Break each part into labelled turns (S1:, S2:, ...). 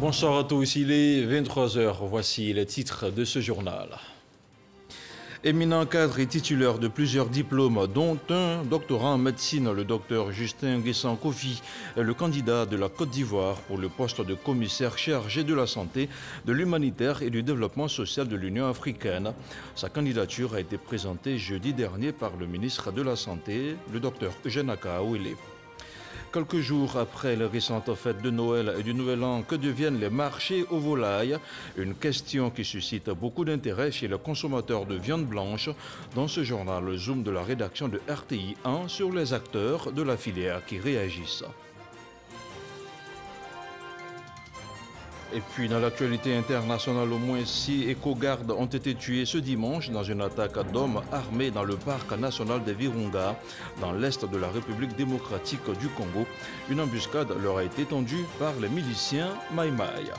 S1: Bonsoir à tous, il est 23 h. Voici les titres de ce journal. Éminent cadre et titulaire de plusieurs diplômes, dont un doctorat en médecine, le docteur Justin Nguessan Kofi est le candidat de la Côte d'Ivoire pour le poste de commissaire chargé de la santé, de l'humanitaire et du développement social de l'Union africaine. Sa candidature a été présentée jeudi dernier par le ministre de la Santé, le docteur Eugène Akaouele. Quelques jours après les récentes fêtes de Noël et du Nouvel An, que deviennent les marchés aux volailles? Une question qui suscite beaucoup d'intérêt chez les consommateurs de viande blanche. Dans ce journal, le zoom de la rédaction de RTI 1 sur les acteurs de la filière qui réagissent. Et puis, dans l'actualité internationale, au moins 6 éco-gardes ont été tués ce dimanche dans une attaque d'hommes armés dans le parc national des Virunga, dans l'est de la République démocratique du Congo. Une embuscade leur a été tendue par les miliciens Maïmaï.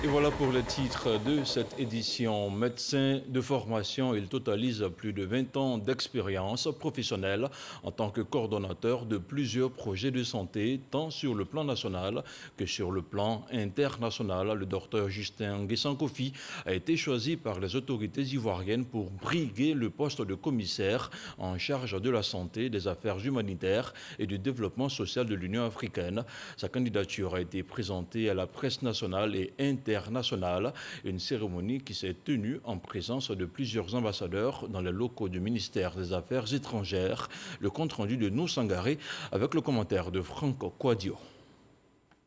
S1: Et voilà pour les titres de cette édition. Médecin de formation, il totalise plus de 20 ans d'expérience professionnelle en tant que coordonnateur de plusieurs projets de santé, tant sur le plan national que sur le plan international. Le docteur Justin Nguessan Kofi a été choisi par les autorités ivoiriennes pour briguer le poste de commissaire en charge de la santé, des affaires humanitaires et du développement social de l'Union africaine. Sa candidature a été présentée à la presse nationale et internationale, une cérémonie qui s'est tenue en présence de plusieurs ambassadeurs dans les locaux du ministère des Affaires étrangères. Le compte-rendu de Nou Sangaré avec le commentaire de Franck Kouadio.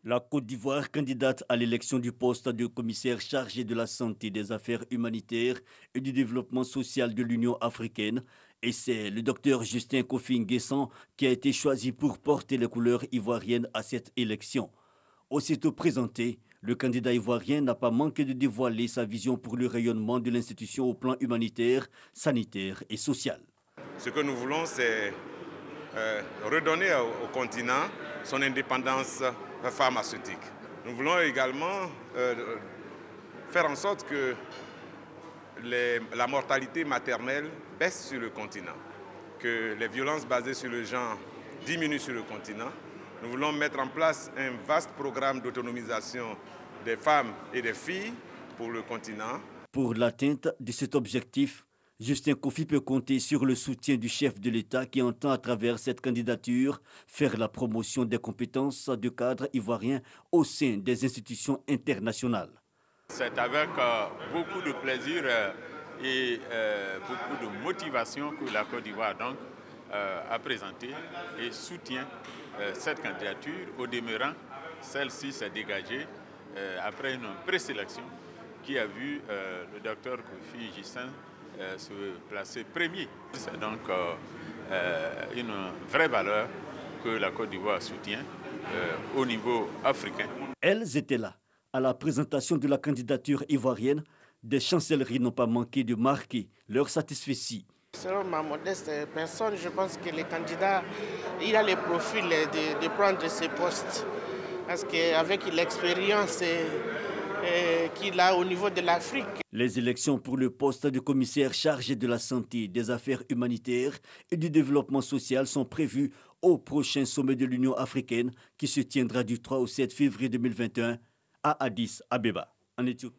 S2: La Côte d'Ivoire, candidate à l'élection du poste de commissaire chargé de la santé, des affaires humanitaires et du développement social de l'Union africaine. Et c'est le docteur Justin Kofi Nguessan qui a été choisi pour porter les couleurs ivoiriennes à cette élection. Aussitôt présenté, le candidat ivoirien n'a pas manqué de dévoiler sa vision pour le rayonnement de l'institution au plan humanitaire, sanitaire et social.
S3: Ce que nous voulons, c'est redonner au continent son indépendance pharmaceutique. Nous voulons également faire en sorte que la mortalité maternelle baisse sur le continent, que les violences basées sur le genre diminuent sur le continent. Nous voulons mettre en place un vaste programme d'autonomisation des femmes et des filles pour le continent.
S2: Pour l'atteinte de cet objectif, Justin Kofi peut compter sur le soutien du chef de l'État qui entend à travers cette candidature faire la promotion des compétences de cadres ivoiriens au sein des institutions internationales.
S4: C'est avec beaucoup de plaisir et beaucoup de motivation que la Côte d'Ivoire a présenté et soutient cette candidature. Au demeurant, celle-ci s'est dégagée après une présélection qui a vu le docteur Kofi Justin se placer premier. C'est donc une vraie valeur que la Côte d'Ivoire soutient au niveau africain.
S2: Elles étaient là. À la présentation de la candidature ivoirienne, des chancelleries n'ont pas manqué de marquer leur satisfaction.
S5: Selon ma modeste personne, je pense que le candidat, il a le profil de prendre ce poste. Parce qu'avec l'expérience qu'il a au niveau de l'Afrique.
S2: Les élections pour le poste de commissaire chargé de la santé, des affaires humanitaires et du développement social sont prévues au prochain sommet de l'Union africaine qui se tiendra du 3 au 7 février 2021 à Addis Abeba, en Éthiopie.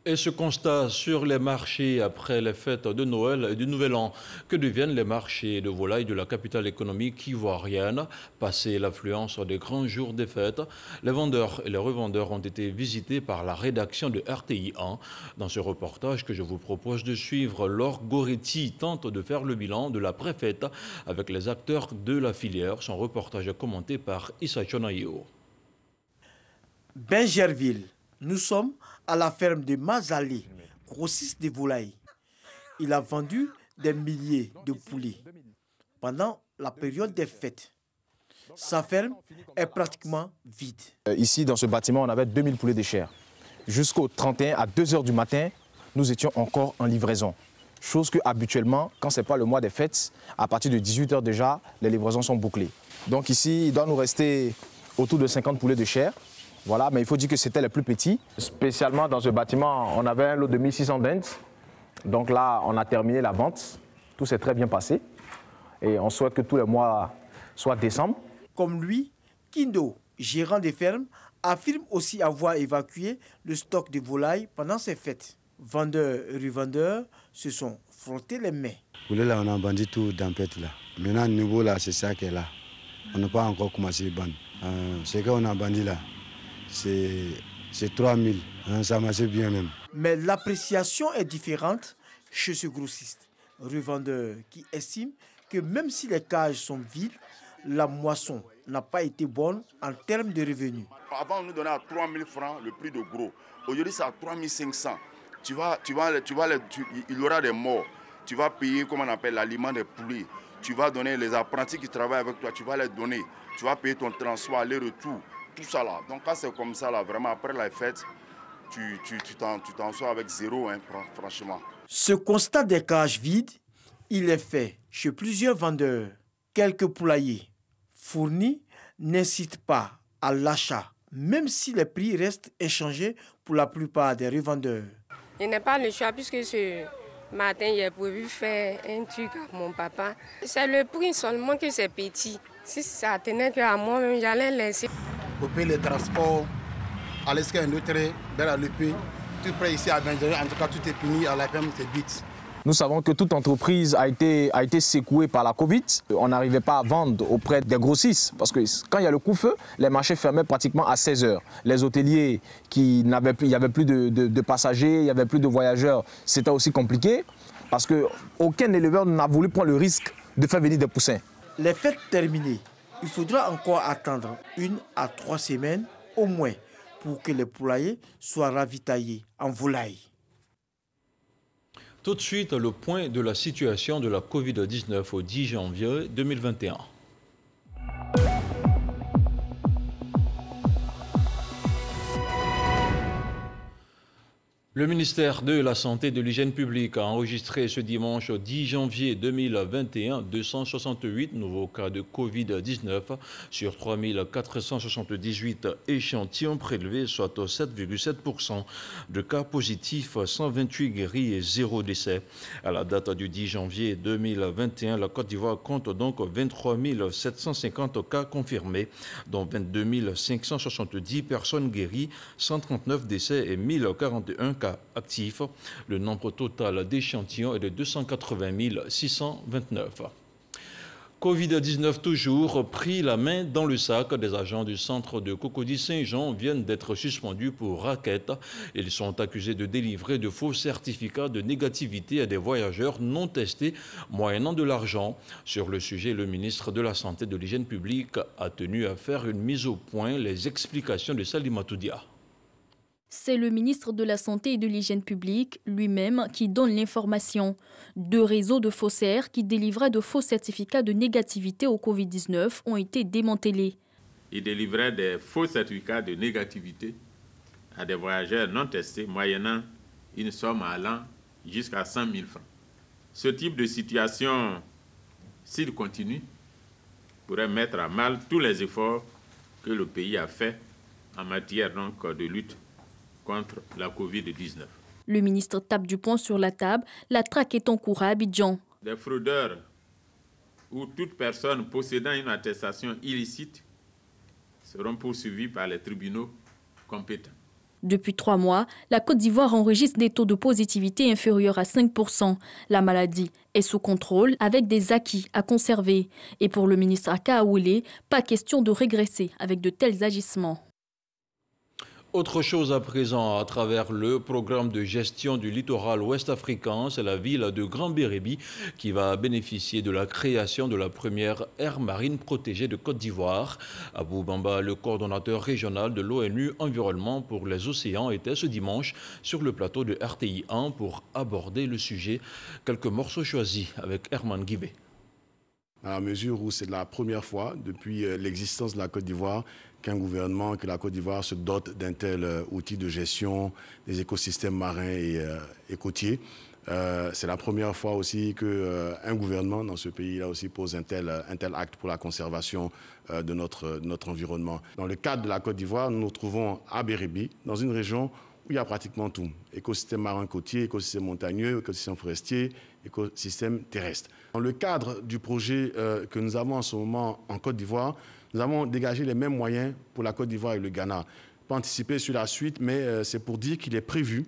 S1: Et ce constat sur les marchés après les fêtes de Noël et du Nouvel An. Que deviennent les marchés de volailles de la capitale économique ivoirienne? Passé l'affluence des grands jours des fêtes, les vendeurs et les revendeurs ont été visités par la rédaction de RTI 1. Dans ce reportage que je vous propose de suivre, Laure Goretti tente de faire le bilan de la préfète avec les acteurs de la filière. Son reportage est commenté par Issa Chonaïo.
S6: Benjerville. Nous sommes à la ferme de Mazali, grossiste de volailles. Il a vendu des milliers de poulets pendant la période des fêtes. Sa ferme est pratiquement vide.
S7: Ici, dans ce bâtiment, on avait 2000 poulets de chair. Jusqu'au 31 à 2 h du matin, nous étions encore en livraison. Chose que habituellement, quand ce n'est pas le mois des fêtes, à partir de 18 h déjà, les livraisons sont bouclées. Donc ici, il doit nous rester autour de 50 poulets de chair. Voilà, mais il faut dire que c'était les plus petits. Spécialement dans ce bâtiment, on avait un lot de 1600 dindes. Donc là, on a terminé la vente. Tout s'est très bien passé. Et on souhaite que tous les mois soient décembre.
S6: Comme lui, Kindo gérant des fermes, affirme aussi avoir évacué le stock de volailles pendant ces fêtes. Vendeurs et revendeurs se sont frottés les mains.
S8: Là, on a vendu tout dans Pète là. Maintenant, le niveau là, c'est ça qui est là. On n'a pas encore commencé à vendre. Ce qu'on a vendu là, c'est 3000. Ça marche bien même.
S6: Mais l'appréciation est différente chez ce grossiste. Revendeur qui estime que même si les cages sont vides, la moisson n'a pas été bonne en termes de revenus.
S9: Avant, on nous donnait à 3 000 francs le prix de gros. Aujourd'hui, c'est à 3 500. Il y aura des morts. Tu vas payer, comme on appelle, l'aliment des poulets. Tu vas donner les apprentis qui travaillent avec toi, tu vas les donner. Tu vas payer ton transport, aller-retour, tout ça là. Donc quand c'est comme ça là, vraiment après la fête, tu t'en sors avec zéro, hein, franchement.
S6: Ce constat des cages vides, il est fait chez plusieurs vendeurs. Quelques poulaillers fournis n'incitent pas à l'achat, même si les prix restent inchangés pour la plupart des revendeurs.
S10: Je n'ai pas le choix puisque ce matin, j'ai prévu faire un truc à mon papa. C'est le prix seulement que c'est petit. Si ça tenait qu'à moi-même, j'allais laisser.
S11: Pour payer les transports, aller jusqu'à un autre, vers le pays, tout près ici à Benjamin, en tout cas tout est fini, à la ferme c'est vite.
S7: Nous savons que toute entreprise a été secouée par la Covid. On n'arrivait pas à vendre auprès des grossistes parce que quand il y a le coup-feu, les marchés fermaient pratiquement à 16 h. Les hôteliers, il n'y avait plus de passagers, il n'y avait plus de voyageurs, c'était aussi compliqué parce qu'aucun éleveur n'a voulu prendre le risque de faire venir des poussins.
S6: Les fêtes terminées, il faudra encore attendre 1 à 3 semaines au moins pour que les poulaillers soient ravitaillés en volailles.
S1: Tout de suite, le point de la situation de la Covid-19 au 10 janvier 2021. Le ministère de la Santé et de l'Hygiène publique a enregistré ce dimanche 10 janvier 2021 268 nouveaux cas de Covid-19 sur 3478 échantillons prélevés, soit 7,7% de cas positifs, 128 guéris et 0 décès. À la date du 10 janvier 2021, la Côte d'Ivoire compte donc 23 750 cas confirmés, dont 22 570 personnes guéries, 139 décès et 1041 cas actifs. Le nombre total d'échantillons est de 280 629. Covid-19 toujours, pris la main dans le sac. Des agents du centre de Cocody Saint-Jean viennent d'être suspendus pour racket. Ils sont accusés de délivrer de faux certificats de négativité à des voyageurs non testés, moyennant de l'argent. Sur le sujet, le ministre de la Santé et de l'Hygiène publique a tenu à faire une mise au point. Les explications de Salimata Dia.
S12: C'est le ministre de la Santé et de l'Hygiène publique lui-même qui donne l'information. 2 réseaux de faussaires qui délivraient de faux certificats de négativité au Covid-19 ont été démantelés.
S4: Ils délivraient des faux certificats de négativité à des voyageurs non testés, moyennant une somme allant jusqu'à 100 000 francs. Ce type de situation, s'il continue, pourrait mettre à mal tous les efforts que le pays a fait en matière donc de lutte contre la Covid-19.
S12: Le ministre tape du poing sur la table. La traque est en cours à Abidjan.
S4: Des fraudeurs ou toute personne possédant une attestation illicite seront poursuivis par les tribunaux compétents.
S12: Depuis 3 mois, la Côte d'Ivoire enregistre des taux de positivité inférieurs à 5%. La maladie est sous contrôle avec des acquis à conserver. Et pour le ministre Aka Aoulé, pas question de régresser avec de tels agissements.
S1: Autre chose à présent, à travers le programme de gestion du littoral ouest africain, c'est la ville de Grand Bérébi qui va bénéficier de la création de la première aire marine protégée de Côte d'Ivoire. Abou Bamba, le coordonnateur régional de l'ONU Environnement pour les océans, était ce dimanche sur le plateau de RTI 1 pour aborder le sujet. Quelques morceaux choisis avec Herman Guibé.
S13: À la mesure où c'est la première fois depuis l'existence de la Côte d'Ivoire qu'un gouvernement, que la Côte d'Ivoire se dote d'un tel outil de gestion des écosystèmes marins et côtiers. C'est la première fois aussi qu'un gouvernement dans ce pays-là aussi pose un tel acte pour la conservation de notre environnement. Dans le cadre de la Côte d'Ivoire, nous nous trouvons à Bérébi, dans une région où il y a pratiquement tout. Écosystème marin côtier, écosystème montagneux, écosystème forestier, écosystème terrestre. Dans le cadre du projet que nous avons en ce moment en Côte d'Ivoire, Nous avons dégagé les mêmes moyens pour la Côte d'Ivoire et le Ghana. Pas anticiper sur la suite, mais c'est pour dire qu'il est prévu.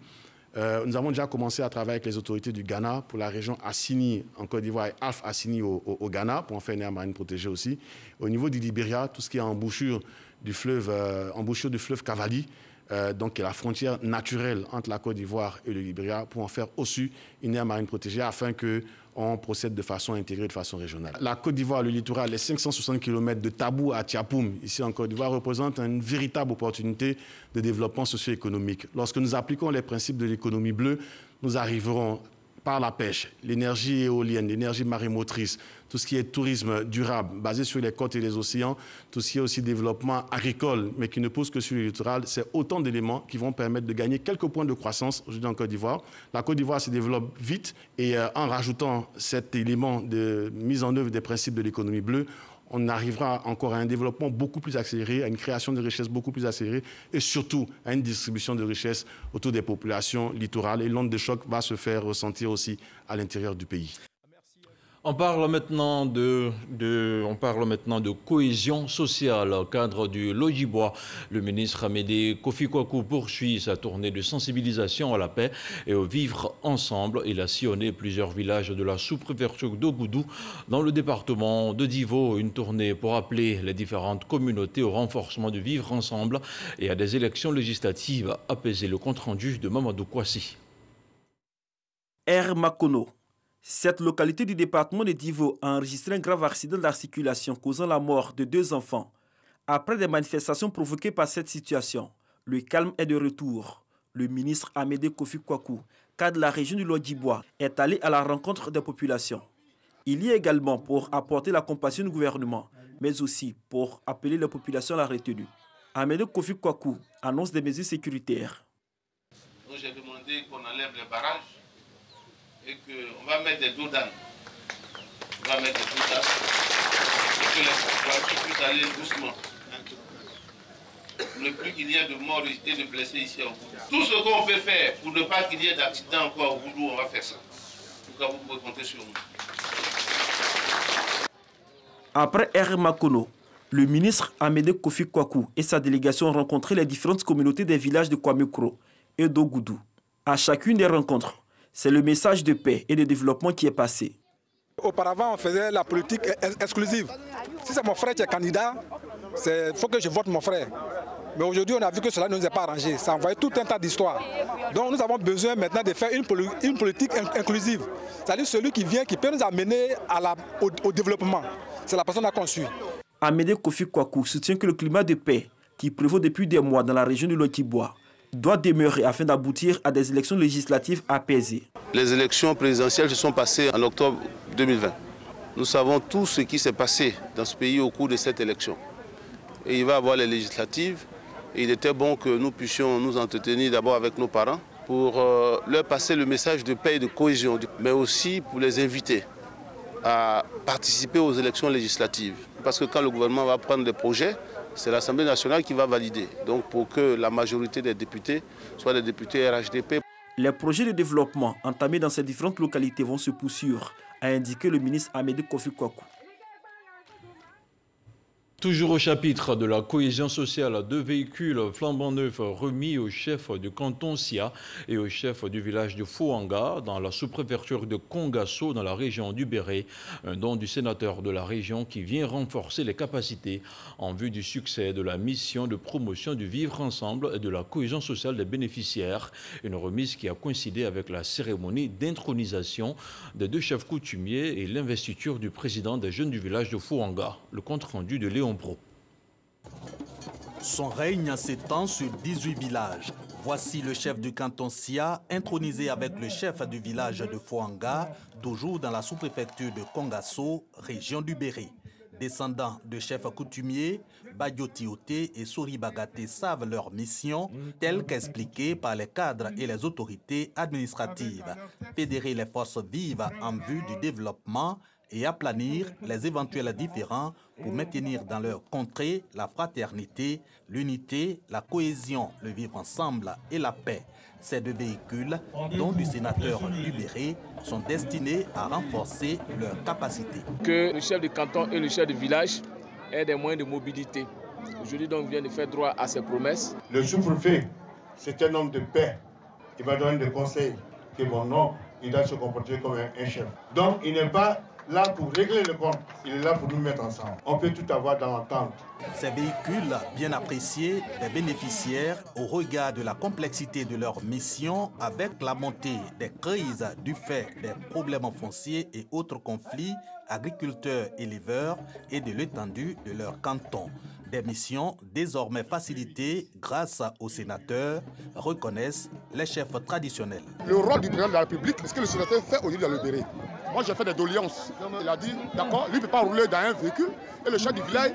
S13: Nous avons déjà commencé à travailler avec les autorités du Ghana pour la région Assini en Côte d'Ivoire et Alpha Assini au Ghana pour en faire une aire marine protégée aussi. Au niveau du Libéria, tout ce qui est embouchure du fleuve Cavali, donc qui est la frontière naturelle entre la Côte d'Ivoire et le Libéria, pour en faire aussi une aire marine protégée afin qu'on procède de façon intégrée, de façon régionale. La Côte d'Ivoire, le littoral, les 560 km de Tabou à Tiapoum, ici en Côte d'Ivoire, représentent une véritable opportunité de développement socio-économique. Lorsque nous appliquons les principes de l'économie bleue, nous arriverons par la pêche, l'énergie éolienne, l'énergie marémotrice, tout ce qui est tourisme durable, basé sur les côtes et les océans, tout ce qui est aussi développement agricole, mais qui ne pose que sur le littoral, c'est autant d'éléments qui vont permettre de gagner quelques points de croissance aujourd'hui en Côte d'Ivoire. La Côte d'Ivoire se développe vite et en rajoutant cet élément de mise en œuvre des principes de l'économie bleue, on arrivera encore à un développement beaucoup plus accéléré, à une création de richesses beaucoup plus accélérée et surtout à une distribution de richesses autour des populations littorales. Et l'onde de choc va se faire ressentir aussi à l'intérieur du pays.
S1: On parle maintenant de cohésion sociale au cadre du Lodjibois. Le ministre Amédée Kofi Kwaku poursuit sa tournée de sensibilisation à la paix et au vivre ensemble. Il a sillonné plusieurs villages de la sous-préfecture d'Ogoudou dans le département de Divo. Une tournée pour appeler les différentes communautés au renforcement du vivre ensemble et à des élections législatives apaisées. Le compte-rendu de Mamadou Kouassi.
S14: R. Makono. Cette localité du département de Divo a enregistré un grave accident de la circulation causant la mort de 2 enfants. Après des manifestations provoquées par cette situation, le calme est de retour. Le ministre Amédée Kofi Kwaku, cadre de la région du Lodjibois, est allé à la rencontre des populations. Il y est également pour apporter la compassion du gouvernement, mais aussi pour appeler les populations à la retenue. Amédée Kofi Kwaku annonce des mesures sécuritaires.
S15: Donc j'ai demandé qu'on enlève les barrages et qu'on va mettre des dos d'âne. On va mettre des dos d'âne pour que les voitures puissent aller doucement. Ne plus qu'il y ait de morts et de blessés ici au Goudou. Tout ce qu'on peut faire pour ne pas qu'il y ait d'accident encore au Goudou, on va faire ça. En tout cas, vous pouvez compter sur nous.
S14: Après R. Makono, le ministre Amédée Kofi Kwaku et sa délégation ont rencontré les différentes communautés des villages de Kwamekro et d'Ogoudou. À chacune des rencontres, c'est le message de paix et de développement qui est passé.
S16: Auparavant, on faisait la politique exclusive. Si c'est mon frère qui est candidat, il faut que je vote mon frère. Mais aujourd'hui, on a vu que cela ne nous est pas arrangé. Ça a envoyé tout un tas d'histoires. Donc nous avons besoin maintenant de faire une politique inclusive. C'est-à-dire celui qui vient, qui peut nous amener au développement. C'est la personne qu'on suit.
S14: Amédée Kofi Kwaku soutient que le climat de paix qui prévaut depuis des mois dans la région du Lodjibois doit demeurer afin d'aboutir à des élections législatives apaisées.
S15: Les élections présidentielles se sont passées en octobre 2020. Nous savons tout ce qui s'est passé dans ce pays au cours de cette élection. Et il va y avoir les législatives. Et il était bon que nous puissions nous entretenir d'abord avec nos parents pour leur passer le message de paix et de cohésion, mais aussi pour les inviter à participer aux élections législatives. Parce que quand le gouvernement va prendre des projets, c'est l'Assemblée nationale qui va valider. Donc pour que la majorité des députés soient des députés RHDP.
S14: Les projets de développement entamés dans ces différentes localités vont se poursuivre, a indiqué le ministre Amédée Kofi Kwaku.
S1: Toujours au chapitre de la cohésion sociale, 2 véhicules flambant neufs remis au chef du canton Sia et au chef du village de Fouanga dans la sous-préfecture de Kongasso dans la région du Béré. Un don du sénateur de la région qui vient renforcer les capacités en vue du succès de la mission de promotion du vivre ensemble et de la cohésion sociale des bénéficiaires. Une remise qui a coïncidé avec la cérémonie d'intronisation des 2 chefs coutumiers et l'investiture du président des jeunes du village de Fouanga. Le compte rendu de Léon Bro.
S17: Son règne s'étend sur 18 villages. Voici le chef du canton Sia, intronisé avec le chef du village de Fouanga, toujours dans la sous-préfecture de Kongasso, région du Béré. Descendants de chefs coutumiers, Badioti Oté et Sori Bagaté savent leur mission, telle qu'expliquée par les cadres et les autorités administratives. Fédérer les forces vives en vue du développement et aplanir les éventuels différends pour maintenir dans leur contrée la fraternité, l'unité, la cohésion, le vivre ensemble et la paix. Ces 2 véhicules, dont du sénateur du Béré, sont destinés à renforcer leurs capacités.
S18: Que le chef de canton et le chef de village et des moyens de mobilité. Aujourd'hui, donc, vient de faire droit à ses promesses.
S19: Le sous-préfet, c'est un homme de paix. Il va donner des conseils que mon oncle, il doit se comporter comme un chef. Donc, il n'est pas là pour régler le compte, il est là pour nous mettre ensemble. On peut tout avoir dans l'entente.
S17: Ces véhicules, bien appréciés des bénéficiaires au regard de la complexité de leur mission, avec la montée des crises du fait des problèmes fonciers et autres conflits agriculteurs-éleveurs et de l'étendue de leur canton. Des missions désormais facilitées grâce aux sénateurs, reconnaissent les chefs traditionnels.
S20: Le rôle du président de la République, c'est ce que le sénateur fait au lieu de le libérer. Moi, j'ai fait des doléances. Il a dit, d'accord, lui ne peut pas rouler dans un véhicule et le chef du village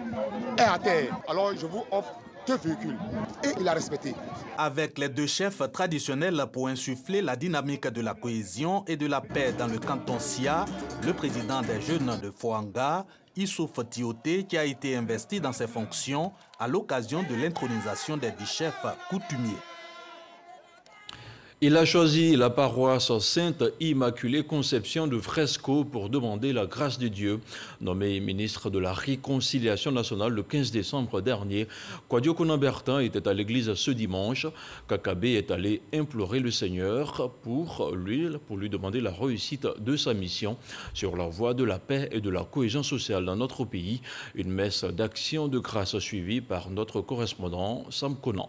S20: est à terre. Alors, je vous offre 2 véhicules. Et il a respecté.
S17: Avec les 2 chefs traditionnels pour insuffler la dynamique de la cohésion et de la paix dans le canton Sia, le président des jeunes de Foanga, Issouf Tioté, qui a été investi dans ses fonctions à l'occasion de l'intronisation des 10 chefs coutumiers.
S1: Il a choisi la paroisse Sainte Immaculée Conception de Fresco pour demander la grâce de Dieu. Nommé ministre de la Réconciliation nationale le 15 décembre dernier, Kwadio Konan-Bertin était à l'église ce dimanche. Kakabe est allé implorer le Seigneur pour lui demander la réussite de sa mission sur la voie de la paix et de la cohésion sociale dans notre pays. Une messe d'action de grâce suivie par notre correspondant Sam Konan.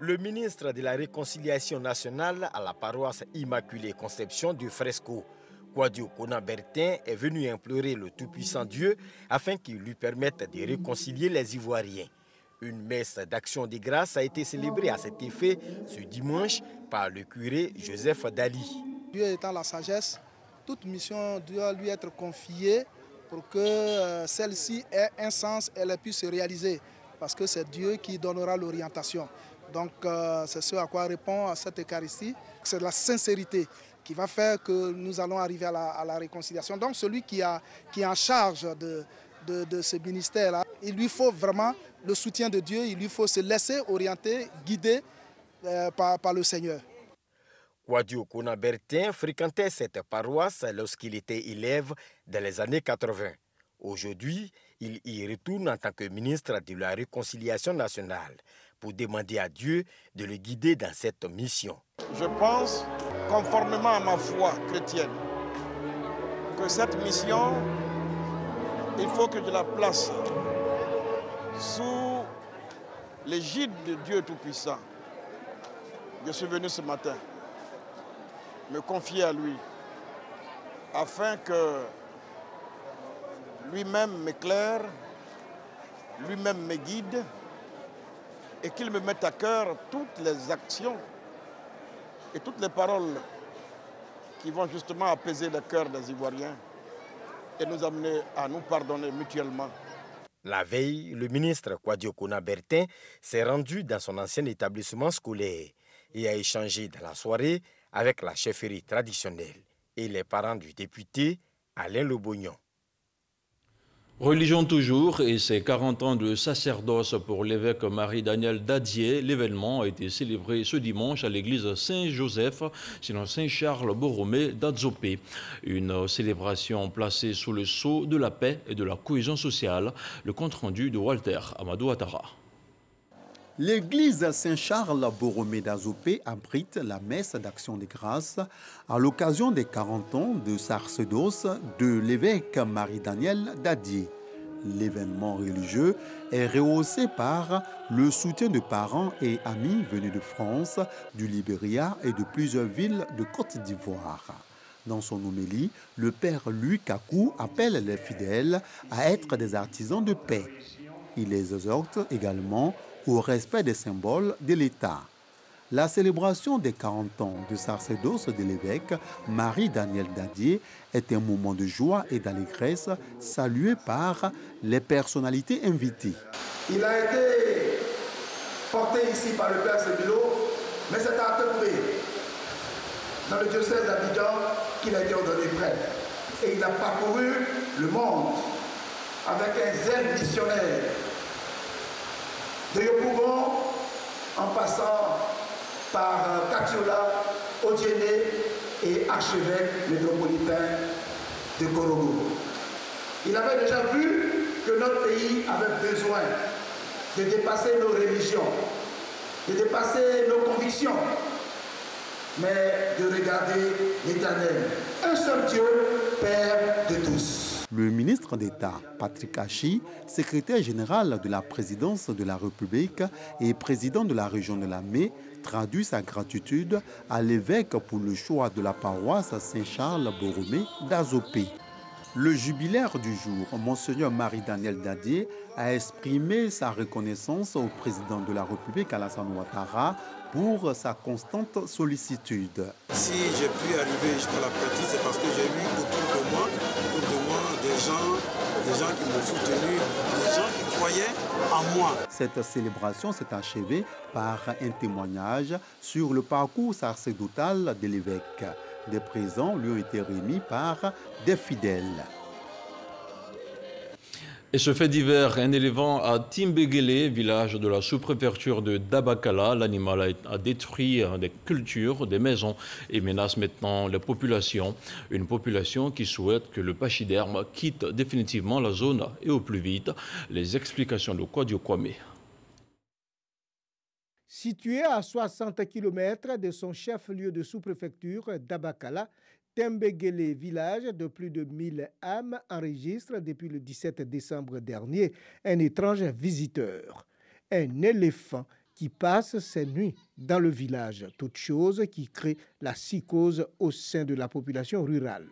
S21: Le ministre de la Réconciliation nationale à la paroisse Immaculée Conception de Fresco, Kwadio Konan-Bertin, est venu implorer le Tout-Puissant Dieu afin qu'il lui permette de réconcilier les Ivoiriens. Une messe d'action de grâce a été célébrée à cet effet ce dimanche par le curé Joseph Dali.
S22: Dieu étant la sagesse, toute mission doit lui être confiée pour que celle-ci ait un sens et elle puisse se réaliser, parce que c'est Dieu qui donnera l'orientation. Donc c'est ce à quoi répond à cette Eucharistie. C'est la sincérité qui va faire que nous allons arriver à la réconciliation. Donc celui qui est en charge de ce ministère-là, il lui faut vraiment le soutien de Dieu, il lui faut se laisser orienter, guider par le Seigneur.
S21: Kwadio Konan-Bertin fréquentait cette paroisse lorsqu'il était élève dans les années 80. Aujourd'hui, il y retourne en tant que ministre de la Réconciliation nationale pour demander à Dieu de le guider dans cette mission.
S23: Je pense, conformément à ma foi chrétienne, que cette mission, il faut que je la place sous l'égide de Dieu Tout-Puissant. Je suis venu ce matin me confier à lui afin que lui-même m'éclaire, lui-même me guide et qu'il me mette à cœur toutes les actions et toutes les paroles qui vont justement apaiser le cœur des Ivoiriens et nous amener à nous pardonner mutuellement.
S21: La veille, le ministre Kwadio Konan-Bertin s'est rendu dans son ancien établissement scolaire et a échangé dans la soirée avec la chefferie traditionnelle et les parents du député Alain Lobognon.
S1: Religion toujours et ses 40 ans de sacerdoce pour l'évêque Marie-Daniel Dadier. L'événement a été célébré ce dimanche à l'église Saint-Joseph, sinon Saint-Charles Borromée d'Adzopé. Une célébration placée sous le sceau de la paix et de la cohésion sociale. Le compte-rendu de Walter Amadou Ouattara.
S24: L'église Saint-Charles Borromée d'Adzopé abrite la messe d'action de grâce à l'occasion des 40 ans de sacerdoce de l'évêque Marie-Daniel Dadier. L'événement religieux est rehaussé par le soutien de parents et amis venus de France, du Libéria et de plusieurs villes de Côte d'Ivoire. Dans son homélie, le père Louis Kakou appelle les fidèles à être des artisans de paix. Il les exhorte également au respect des symboles de l'État. La célébration des 40 ans de sacerdoce de l'évêque Marie-Daniel Dadier est un moment de joie et d'allégresse salué par les personnalités invitées.
S25: Il a été porté ici par le père Sebilo, mais c'est à Tepoué, dans le diocèse d'Abidjan, qu'il a été ordonné prêtre. Et il a parcouru le monde avec un zèle missionnaire. De Yopougon, en passant par Katiola, Odiéné et archevêque métropolitain de Korogo. Il avait déjà vu que notre pays avait besoin de dépasser nos religions, de dépasser nos convictions, mais de regarder l'Éternel, un seul Dieu, Père de tous.
S24: Le ministre d'État, Patrick Hachi, secrétaire général de la présidence de la République et président de la région de Lamé, traduit sa gratitude à l'évêque pour le choix de la paroisse Saint-Charles-Borromée d'Azopé. Le jubilaire du jour, Monseigneur Marie-Daniel Dadié, a exprimé sa reconnaissance au président de la République, Alassane Ouattara, pour sa constante sollicitude.
S2: Si j'ai pu arriver jusqu'à la pratique, c'est parce que j'ai eu autour de moi des gens qui m'ont soutenu, des gens qui croyaient en moi.
S24: Cette célébration s'est achevée par un témoignage sur le parcours sacerdotal de l'évêque. Des présents lui ont été remis par des fidèles.
S1: Et ce fait divers, un éléphant à Timbégélé, village de la sous-préfecture de Dabakala, l'animal a détruit des cultures, des maisons et menace maintenant les populations. Une population qui souhaite que le pachyderme quitte définitivement la zone et au plus vite. Les explications de Kwadio Kwame.
S3: Situé à 60 km de son chef-lieu de sous-préfecture, Dabakala, Timbégélé, village de plus de 1000 âmes, enregistre depuis le 17 décembre dernier un étrange visiteur, un éléphant qui passe ses nuits dans le village, toute chose qui crée la psychose au sein de la population rurale.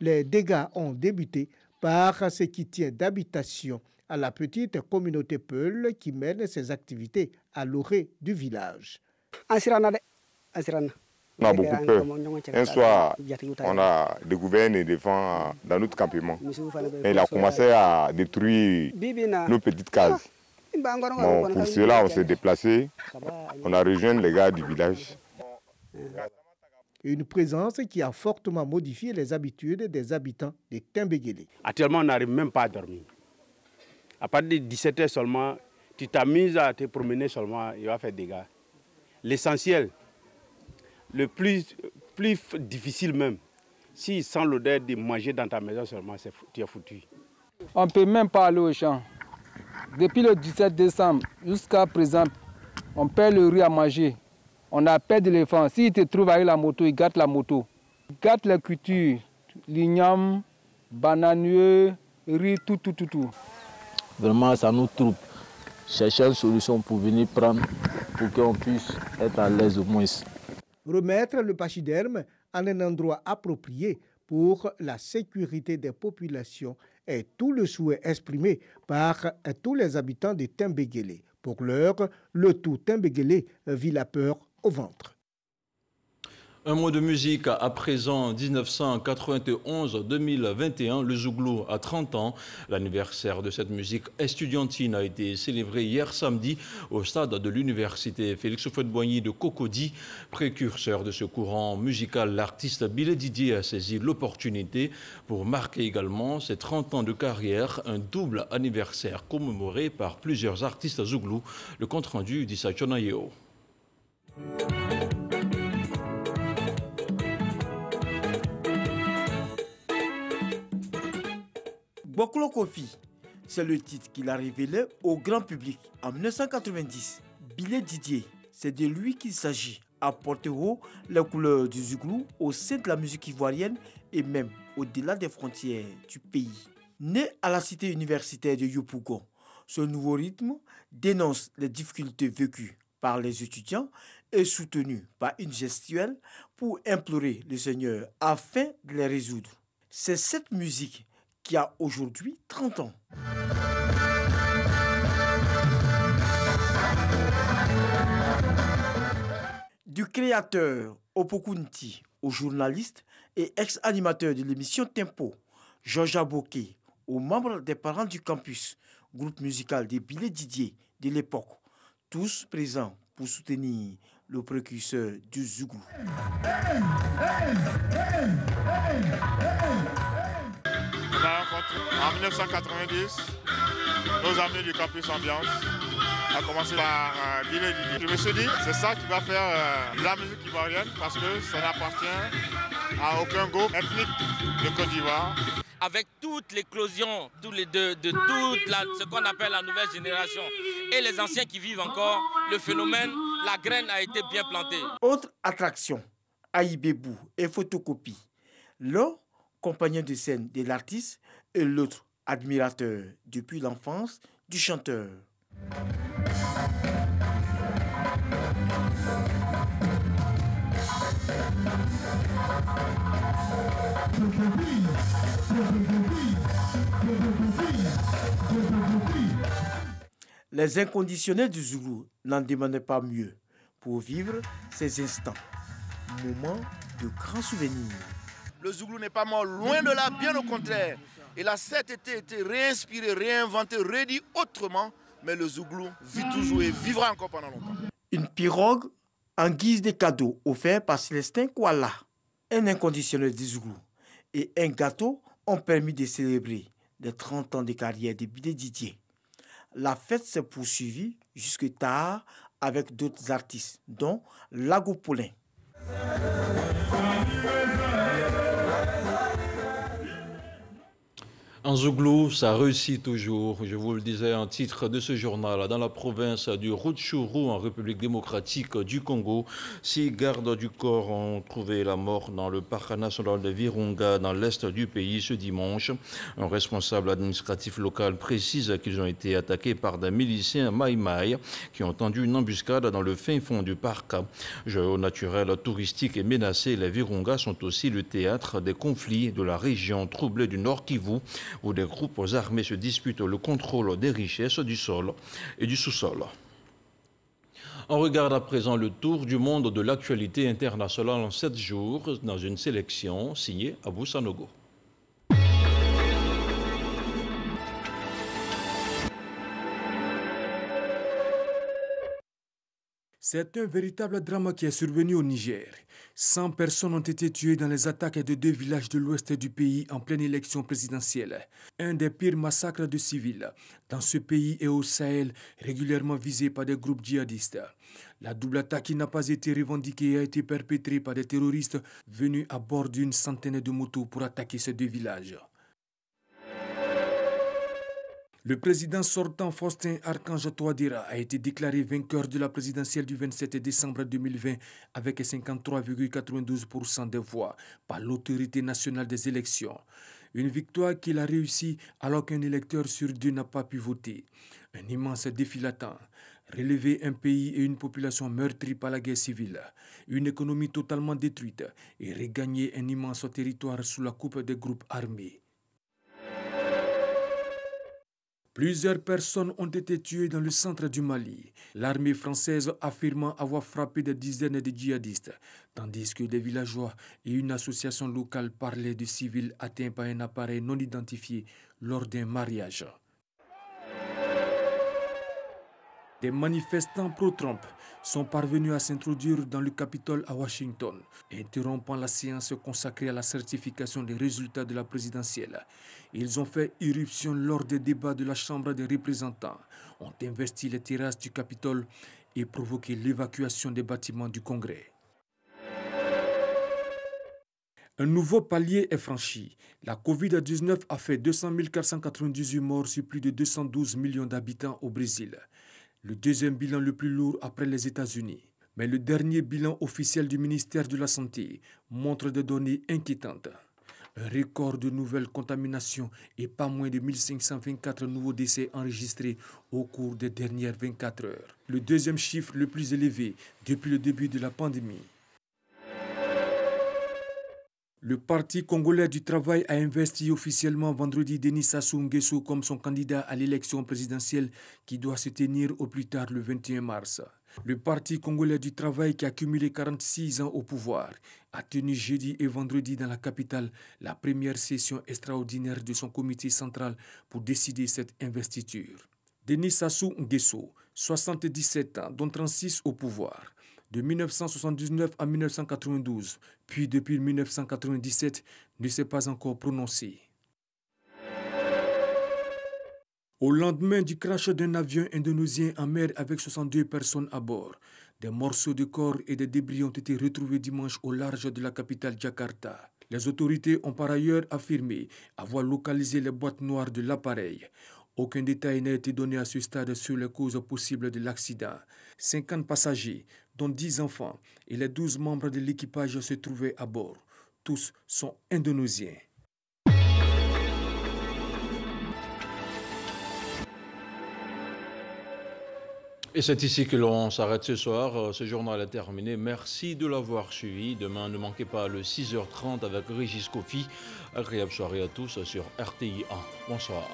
S3: Les dégâts ont débuté par ce qui tient d'habitation à la petite communauté Peul qui mène ses activités à l'orée du village.
S5: On a beaucoup peur. Un soir, on a découvert un éléphant dans notre campement. Et il a commencé à détruire nos petites cases. Bon, pour cela, on s'est déplacé. On a rejoint les gars du village.
S3: Une présence qui a fortement modifié les habitudes des habitants de Timbégélé.
S8: Actuellement, on n'arrive même pas à dormir. À partir de 17 h seulement, tu t'amuses à te promener seulement, il va faire des dégâts. L'essentiel, le plus difficile même, si sans l'odeur de manger dans ta maison seulement, tu es foutu.
S9: On ne peut même pas aller au champ. Depuis le 17 décembre jusqu'à présent, on perd le riz à manger. On a peur d'éléphant. S'il te trouve avec la moto, il gâte la moto. Il gâte les cultures, l'igname, bananieux, riz, tout.
S26: Vraiment, ça nous trouble. Chercher une solution pour venir prendre, pour qu'on puisse être à l'aise au moins.
S3: Remettre le pachyderme en un endroit approprié pour la sécurité des populations est tout le souhait exprimé par tous les habitants de Timbégélé. Pour l'heure, le tout Timbégélé vit la peur au ventre.
S1: Un mot de musique à présent, 1991-2021, le Zouglou a 30 ans. L'anniversaire de cette musique estudiantine a été célébré hier samedi au stade de l'université Félix Houphouët-Boigny de Cocody. Précurseur de ce courant musical, l'artiste Bilé Didier a saisi l'opportunité pour marquer également ses 30 ans de carrière, un double anniversaire commémoré par plusieurs artistes Zouglou. Le compte-rendu d'Issa Chonayeo.
S6: Boklo Kofi, c'est le titre qu'il a révélé au grand public en 1990. Bilé Didier, c'est de lui qu'il s'agit, à porter haut les couleurs du Zouglou au sein de la musique ivoirienne et même au-delà des frontières du pays. Né à la cité universitaire de Yopougon, ce nouveau rythme dénonce les difficultés vécues par les étudiants et soutenu par une gestuelle pour implorer le Seigneur afin de les résoudre. C'est cette musique qui a aujourd'hui 30 ans. Du créateur Opokunti au journaliste et ex-animateur de l'émission Tempo, Georges Aboké, aux membres des parents du campus, groupe musical des Bilé Didier de l'époque, tous présents pour soutenir le précurseur du Zouglou.
S27: On a rencontré en 1990 nos amis du campus Ambiance, à commencer par Bilé Didier. Je me suis dit, c'est ça qui va faire la musique ivoirienne parce que ça n'appartient à aucun groupe ethnique de Côte d'Ivoire.
S4: avec toute l'éclosion de ce qu'on appelle la nouvelle génération et les anciens qui vivent encore, le phénomène, la graine a été bien plantée.
S6: Autre attraction, Aïbébou et photocopie. L'un, compagnon de scène de l'artiste, et l'autre, admirateur depuis l'enfance du chanteur. Les inconditionnels du Zoulou n'en demandaient pas mieux pour vivre ces instants, moments de grands souvenirs.
S7: Le Zoulou n'est pas mort, loin de là, bien au contraire. Il a cet été été réinspiré, réinventé, redit autrement, mais le Zoulou vit toujours et vivra encore pendant longtemps.
S6: Une pirogue en guise de cadeau offert par Célestin Kouala, un inconditionnel du Zoulou, et un gâteau ont permis de célébrer les 30 ans de carrière de Bidé Didier. La fête s'est poursuivie jusque tard avec d'autres artistes, dont Lago Poulain.
S1: En Zouglou, ça réussit toujours. Je vous le disais en titre de ce journal. Dans la province du Rutshuru, en République démocratique du Congo, 6 gardes du corps ont trouvé la mort dans le parc national de Virunga, dans l'est du pays, ce dimanche. Un responsable administratif local précise qu'ils ont été attaqués par des miliciens Maï-Maï qui ont tendu une embuscade dans le fin fond du parc. Joyau naturel touristique et menacé, les Virunga sont aussi le théâtre des conflits de la région troublée du Nord Kivu, où des groupes armés se disputent le contrôle des richesses du sol et du sous-sol. On regarde à présent le tour du monde de l'actualité internationale en 7 jours dans une sélection signée Abou Sanogo.
S10: C'est un véritable drame qui est survenu au Niger. 100 personnes ont été tuées dans les attaques de 2 villages de l'ouest du pays en pleine élection présidentielle. Un des pires massacres de civils dans ce pays et au Sahel, régulièrement visé par des groupes djihadistes. La double attaque qui n'a pas été revendiquée a été perpétrée par des terroristes venus à bord d'une centaine de motos pour attaquer ces 2 villages. Le président sortant Faustin Archange Touadéra a été déclaré vainqueur de la présidentielle du 27 décembre 2020 avec 53,92% des voix par l'autorité nationale des élections. Une victoire qu'il a réussi alors qu'un électeur sur 2 n'a pas pu voter. Un immense défi latent. Relever un pays et une population meurtrie par la guerre civile, une économie totalement détruite et regagner un immense territoire sous la coupe des groupes armés. Plusieurs personnes ont été tuées dans le centre du Mali, l'armée française affirmant avoir frappé des dizaines de djihadistes, tandis que des villageois et une association locale parlaient de civils atteints par un appareil non identifié lors d'un mariage. Des manifestants pro-Trump sont parvenus à s'introduire dans le Capitole à Washington, interrompant la séance consacrée à la certification des résultats de la présidentielle. Ils ont fait irruption lors des débats de la Chambre des représentants, ont investi les terrasses du Capitole et provoqué l'évacuation des bâtiments du Congrès. Un nouveau palier est franchi. La Covid-19 a fait 200 498 morts sur plus de 212 millions d'habitants au Brésil. Le deuxième bilan le plus lourd après les États-Unis. Mais le dernier bilan officiel du ministère de la Santé montre des données inquiétantes. Un record de nouvelles contaminations et pas moins de 1524 nouveaux décès enregistrés au cours des dernières 24 heures. Le deuxième chiffre le plus élevé depuis le début de la pandémie. Le Parti congolais du travail a investi officiellement vendredi Denis Sassou Nguesso comme son candidat à l'élection présidentielle qui doit se tenir au plus tard le 21 mars. Le Parti congolais du travail, qui a cumulé 46 ans au pouvoir, a tenu jeudi et vendredi dans la capitale la première session extraordinaire de son comité central pour décider cette investiture. Denis Sassou Nguesso, 77 ans, dont 36 au pouvoir. De 1979 à 1992, puis depuis 1997, ne s'est pas encore prononcé. Au lendemain du crash d'un avion indonésien en mer avec 62 personnes à bord, des morceaux de corps et des débris ont été retrouvés dimanche au large de la capitale Jakarta. Les autorités ont par ailleurs affirmé avoir localisé les boîtes noires de l'appareil. Aucun détail n'a été donné à ce stade sur les causes possibles de l'accident. 50 passagers, dont 10 enfants, et les 12 membres de l'équipage se trouvaient à bord. Tous sont indonésiens.
S1: Et c'est ici que l'on s'arrête ce soir. Ce journal est terminé. Merci de l'avoir suivi. Demain, ne manquez pas le 6h30 avec Régis Kofi. Agréable soirée à tous sur RTI 1. Bonsoir.